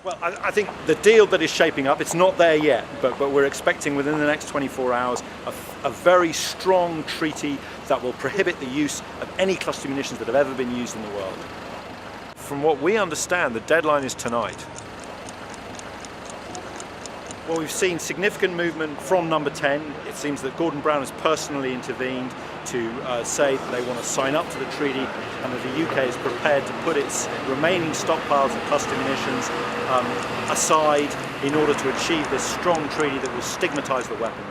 Well, I think the deal that is shaping up, it's not there yet, but we're expecting within the next 24 hours a very strong treaty that will prohibit the use of any cluster munitions that have ever been used in the world. From what we understand, the deadline is tonight. Well, we've seen significant movement from Number 10. It seems that Gordon Brown has personally intervened to say that they want to sign up to the treaty and that the UK is prepared to put its remaining stockpiles of cluster munitions aside in order to achieve this strong treaty that will stigmatise the weapon.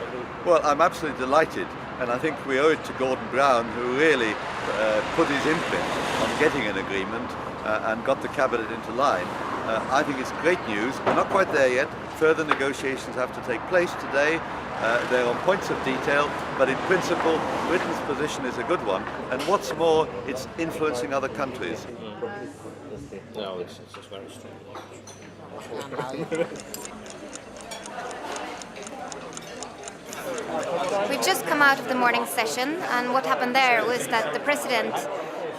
Well, I'm absolutely delighted, and I think we owe it to Gordon Brown, who really put his imprint on getting an agreement and got the cabinet into line. I think it's great news. We're not quite there yet. Further negotiations have to take place today. They're on points of detail, but in principle, Britain's position is a good one. And what's more, it's influencing other countries. No, it's very strong. We've just come out of the morning session, and what happened there was that the President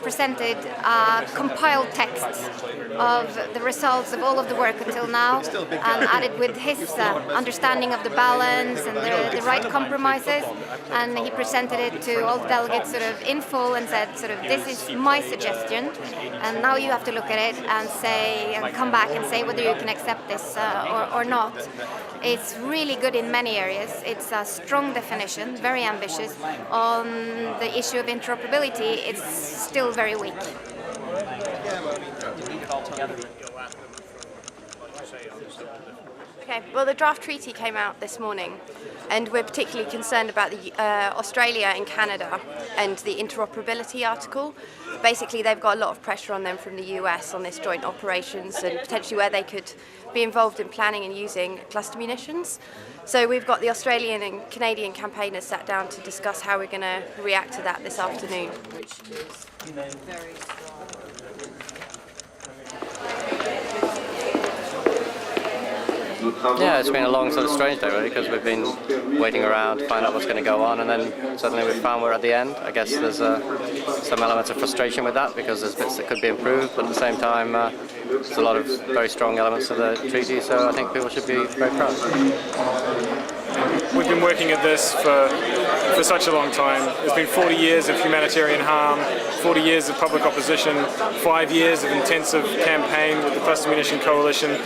presented a compiled text of the results of all of the work until now, and added with his understanding of the balance and the right compromises, and he presented it to all the delegates sort of in full and said sort of, this is my suggestion, and now you have to look at it and say, and come back and say whether you can accept this or not. It's really good in many areas. It's a strong definition, very ambitious. On the issue of interoperability, it's still very weak. Okay, well, the draft treaty came out this morning, and we're particularly concerned about the Australia and Canada and the interoperability article. Basically, they've got a lot of pressure on them from the US on this joint operations and potentially where they could be involved in planning and using cluster munitions. So we've got the Australian and Canadian campaigners sat down to discuss how we're going to react to that this afternoon. Which is very strong. Yeah, it's been a long sort of strange day really, because we've been waiting around to find out what's going to go on, and then suddenly we've found we're at the end. I guess there's some elements of frustration with that because there's bits that could be improved, but at the same time there's a lot of very strong elements of the treaty, so I think people should be very proud. We've been working at this for such a long time. There's been 40 years of humanitarian harm, 40 years of public opposition, 5 years of intensive campaign with the Cluster Munition Coalition,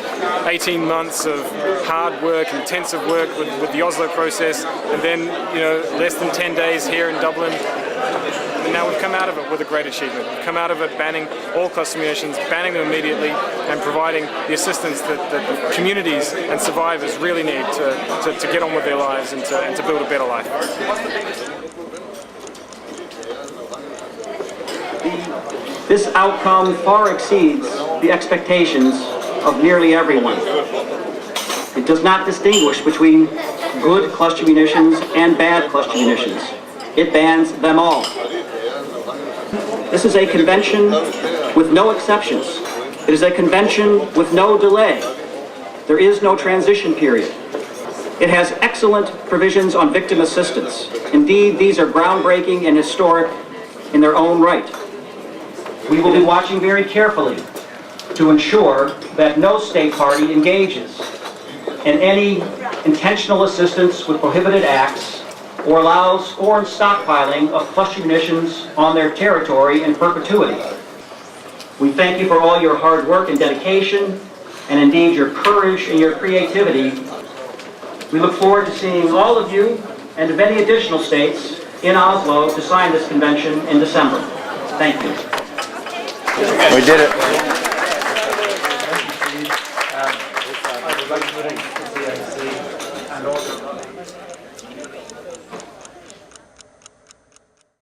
18 months of hard work, intensive work with the Oslo process, and then, less than 10 days here in Dublin. And now we've come out of it with a great achievement. We've come out of it banning all cluster munitions, banning them immediately, and providing the assistance that communities and survivors really need to get on with their lives and to build a better life. This outcome far exceeds the expectations of nearly everyone. It does not distinguish between good cluster munitions and bad cluster munitions. It bans them all. This is a convention with no exceptions. It is a convention with no delay. There is no transition period. It has excellent provisions on victim assistance. Indeed, these are groundbreaking and historic in their own right. We will be watching very carefully to ensure that no state party engages in any intentional assistance with prohibited acts or allows foreign stockpiling of cluster munitions on their territory in perpetuity. We thank you for all your hard work and dedication, and indeed your courage and your creativity. We look forward to seeing all of you and of many additional states in Oslo to sign this convention in December. Thank you. We did it.